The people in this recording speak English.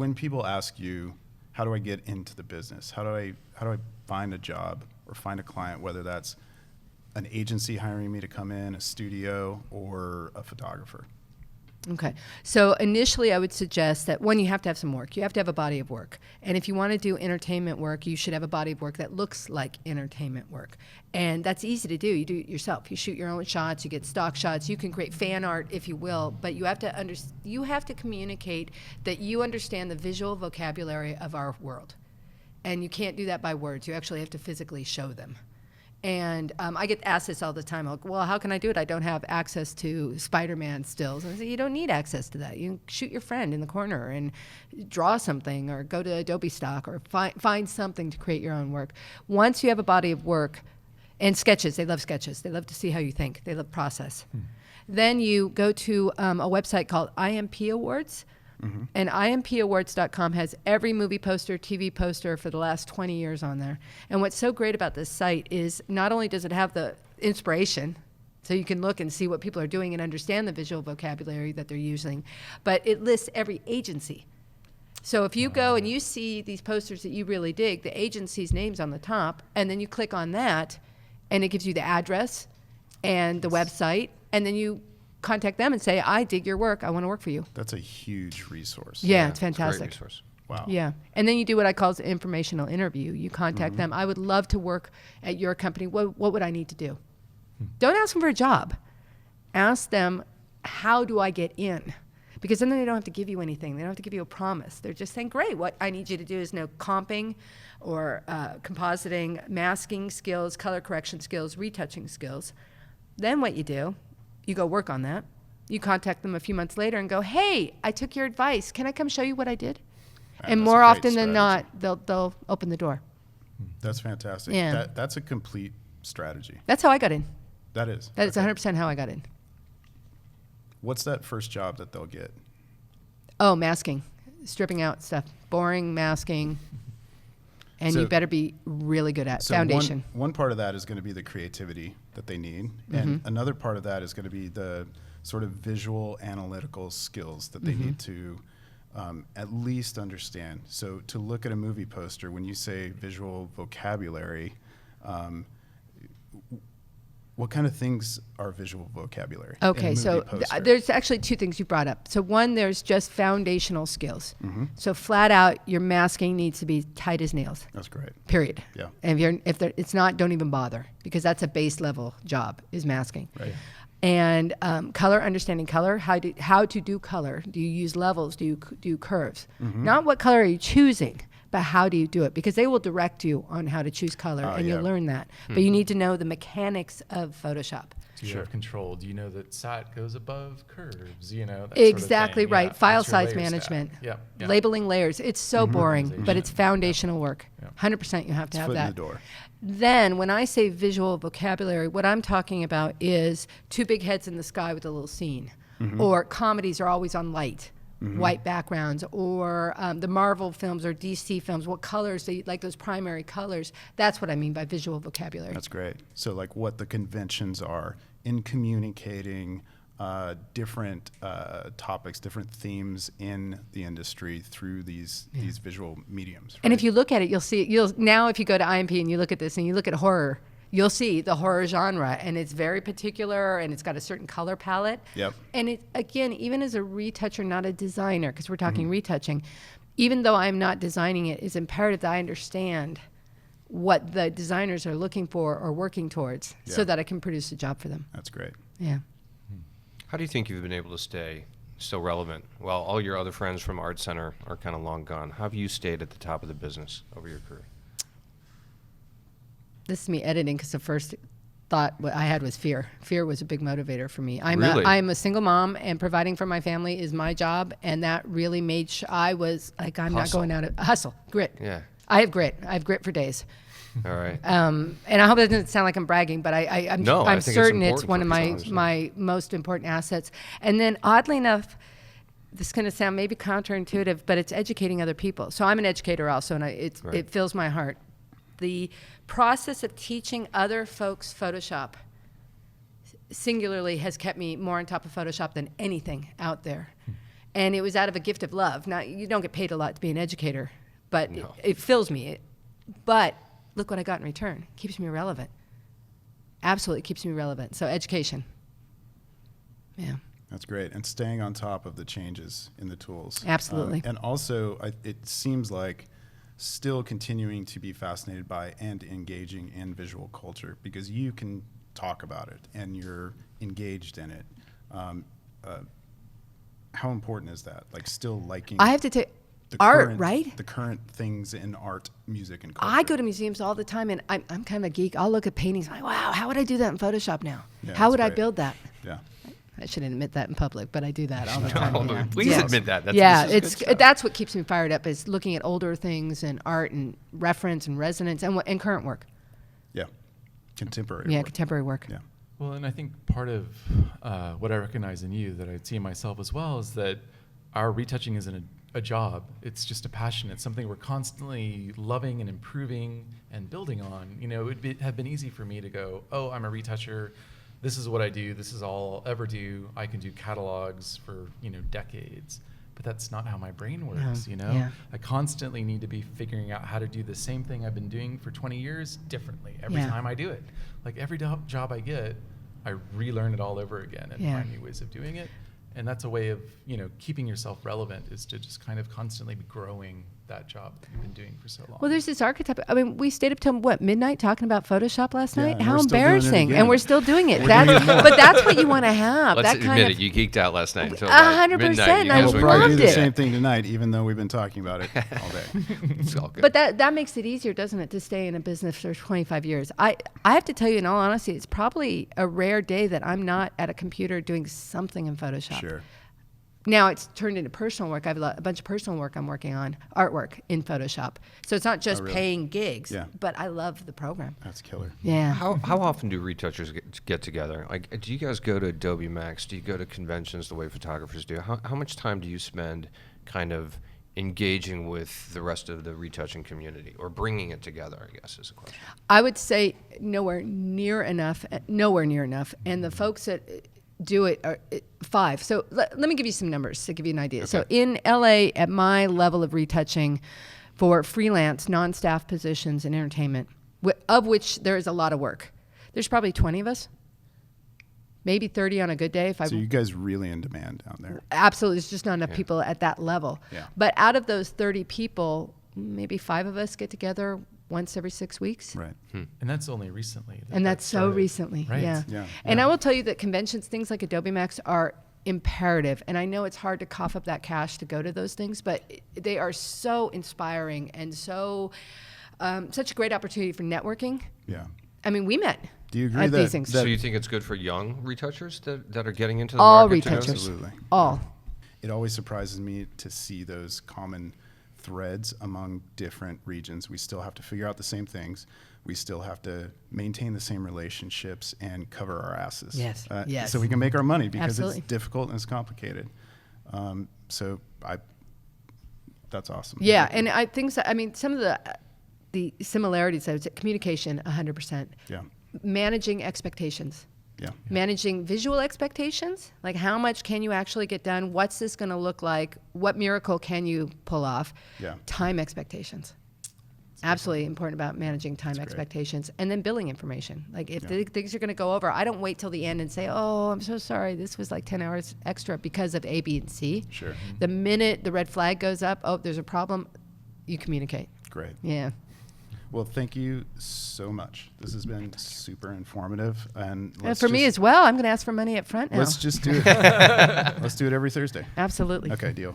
when people ask you, how do I get into the business? How do I find a job or find a client, whether that's an agency hiring me to come in, a studio, or a photographer? Okay. So initially I would suggest that, one, you have to have some work. You have to have a body of work. And if you want to do entertainment work, you should have a body of work that looks like entertainment work. And that's easy to do. You do it yourself. You shoot your own shots, you get stock shots, you can create fan art if you will, but you have to communicate that you understand the visual vocabulary of our world. And you can't do that by words. You actually have to physically show them. And I get asked this all the time. I'm like, well, how can I do it? I don't have access to Spider-Man stills. And I say, you don't need access to that. You can shoot your friend in the corner and draw something, or go to Adobe Stock, or find something to create your own work. Once you have a body of work, and sketches, they love sketches. They love to see how you think. They love process. Then you go to a website called IMP Awards. Mm-hmm. And IMPAwards.com has every movie poster, TV poster for the last 20 years on there. And what's so great about this site is not only does it have the inspiration, so you can look and see what people are doing and understand the visual vocabulary that they're using, but it lists every agency. So if you go and you see these posters that you really dig, the agency's name's on the top, and then you click on that, and it gives you the address and the website, and then you contact them and say, I dig your work, I want to work for you. That's a huge resource. Yeah, it's fantastic. It's a great resource. Wow. Yeah. And then you do what I call an informational interview. You contact them. I would love to work at your company. What would I need to do? Don't ask them for a job. Ask them, how do I get in? Because then they don't have to give you anything. They don't have to give you a promise. They're just saying, great, what I need you to do is know comping or compositing, masking skills, color correction skills, retouching skills. Then what you do, you go work on that. You contact them a few months later and go, hey, I took your advice. Can I come show you what I did? And more often than not, they'll open the door. That's fantastic. Yeah. That's a complete strategy. That's how I got in. That is. That is 100% how I got in. What's that first job that they'll get? Oh, masking. Stripping out stuff. Boring, masking. And So- you better be really good at So foundation. one part of that is going to be the creativity that they need. And another part of that is going to be the sort of visual analytical skills that they need to at least understand. So to look at a movie poster, when you say visual vocabulary, what kind of things are visual vocabulary? in a Okay, movie so poster? there's actually two things you brought up. So one, there's just foundational skills. So flat out, your masking needs to be tight as nails. That's great. Period. Yeah. And if it's not, don't even bother, because that's a base level job, is masking. Right. And color, understanding color, how to do color. Do you use levels? Do you do curves? Not what color are you choosing, but how do you do it? Because they will direct you on how to choose color, and yeah. you'll learn that. But you need to know the mechanics of Photoshop. Do you have control? Do you know that site goes above curves? You know, that Exactly sort of thing. right. Yeah, File that's your size layer management. stack. Yeah. Labeling layers. It's so boring, but it's Organization. foundational work. Yeah. 100% you have to It's have foot in that. the door. Then when I say visual vocabulary, what I'm talking about is two big heads in the sky with a little scene. Or comedies are always on light, white backgrounds, or the Marvel films or DC films, what colors, like those primary colors. That's what I mean by visual vocabulary. That's great. So like what the conventions are in communicating different topics, different themes in the industry through these visual mediums. And right? if you look at it, you'll see, now if you go to IMP and you look at this and you look at horror, you'll see the horror genre, and it's very particular, and it's got a certain color palette. Yep. And it, again, even as a retoucher, not a designer, because we're talking retouching, even though I'm not designing it, it's imperative that I understand what the designers are looking for or working towards, so Yeah. that I can produce a job for them. That's great. Yeah. How do you think you've been able to stay so relevant? Well, all your other friends from Art Center are kind of long gone. How have you stayed at the top of the business over your career? This is me editing, because the first thought what I had was fear. Fear was a big motivator for me. Really? I'm a single mom, and providing for my family is my job, and that really made I was like, I'm not Hustle. going out of hustle, grit. Yeah. I have grit. I have grit for days. All right. And I hope it doesn't sound like I'm bragging, but I'm No, I think it's certain it's important one of for people to my most important assets. And then oddly enough, this is going to sound maybe counterintuitive, but it's educating other people. So I'm an educator also, and it fills my heart. The process of teaching other folks Photoshop singularly has kept me more on top of Photoshop than anything out there. And it was out of a gift of love. Now, you don't get paid a lot to be an educator, but No. it fills me. But look what I got in return. Keeps me relevant. Absolutely keeps me relevant. So education. Yeah. That's great. And staying on top of the changes in the tools. Absolutely. And also, it seems like still continuing to be fascinated by and engaging in visual culture, because you can talk about it and you're engaged in it. How important is that? Like, still liking I have to tell the art, current, right? the current things in art, music, and culture. I go to museums all the time, and I'm kind of a geek. I'll look at paintings. I'm like, wow, how would I do that in Photoshop now? Yeah, how that's would I great. build that? Yeah. I shouldn't admit that in public, but I do that all the time. No, yeah. please Yeah. admit that. Yeah, this is good it's stuff. that's what keeps me fired up, is looking at older things and art and reference and resonance and current work. Yeah. Contemporary Yeah, work. contemporary work. Yeah. Well, and I think part of what I recognize in you that I see in myself as well is that our retouching isn't a job. It's just a passion. It's something we're constantly loving and improving and building on. You know, it would have been easy for me to go, oh, I'm a retoucher. This is what I do. This is all I'll ever do. I can do catalogs for, decades. But that's not how my brain works, Yeah. I constantly need to be figuring out how to do the same thing I've been doing for 20 years differently every Yeah. time I do it. Like every job I get, I relearn it all over again and Yeah. find new ways of doing it. And that's a way of, keeping yourself relevant, is to just kind of constantly be growing that job that you've been doing for so long. Well, there's this archetype. I mean, we stayed up till midnight talking about Photoshop last Yeah, night. and How we're still doing it embarrassing! again. And we're still doing it. We're doing it more. But that's what you want to have. Let's that kind admit of it. You geeked out last night until 100%, midnight. You I guys We'll went probably do loved the it. same thing tonight, even though we've been talking about it all day. It's all good. But that makes it easier, doesn't it, to stay in a business for 25 years? I have to tell you, in all honesty, it's probably a rare day that I'm not at a computer doing something in Photoshop. Sure. Now it's turned into personal work. I have a bunch of personal work I'm working on, artwork in Photoshop. So it's not just really? paying gigs, Yeah. but I love the program. That's killer. Yeah. How often do retouchers get together? Like, do you guys go to Adobe Max? Do you go to conventions the way photographers do? How much time do you spend kind of engaging with the rest of the retouching community, or bringing it together, I guess is the question. I would say nowhere near enough. And the folks that do it are 5. So let me give you some numbers to give you an idea. Okay. So in LA, at my level of retouching for freelance, non-staff positions in entertainment, of which there is a lot of work, there's probably 20 of us, maybe 30 on a good day. So you guys really in demand down there. Absolutely, there's just not enough Yeah. people at that level. Yeah. But out of those 30 people, maybe 5 of us get together once every 6 weeks. Right. And that's only recently. And that's so started. recently, Right. yeah. Yeah. And Yeah. I will tell you that conventions, things like Adobe Max, are imperative. And I know it's hard to cough up that cash to go to those things, but they are so inspiring and so such a great opportunity for networking. Yeah. I mean, we met Do you agree at that, these things. So you think it's good for young retouchers that are getting into the All market? to go? retouchers. Absolutely. All. It always surprises me to see those common threads among different regions. We still have to figure out the same things. We still have to maintain the same relationships and cover our asses. Yes. Yes. So we can make our money, because Absolutely. it's difficult and it's complicated. That's awesome. Yeah, and I think so. I mean, some of the similarities, I would say, communication, 100%. Yeah. Managing expectations. Yeah. Managing visual expectations, like how much can you actually get done? What's this going to look like? What miracle can you pull off? Yeah. Time expectations. Absolutely important about managing time great. expectations. And then billing information. Like if Yeah. things are going to go over, I don't wait till the end and say, oh, I'm so sorry. This was like 10 hours extra because of A, B, and C. Sure. The minute the red flag goes up, oh, there's a problem, you communicate. Great. Yeah. Well, thank you so much. This has been super informative. And And for me as well, I'm going to ask for money up front now. Let's just do it. Let's do it every Thursday. Absolutely. Okay, deal.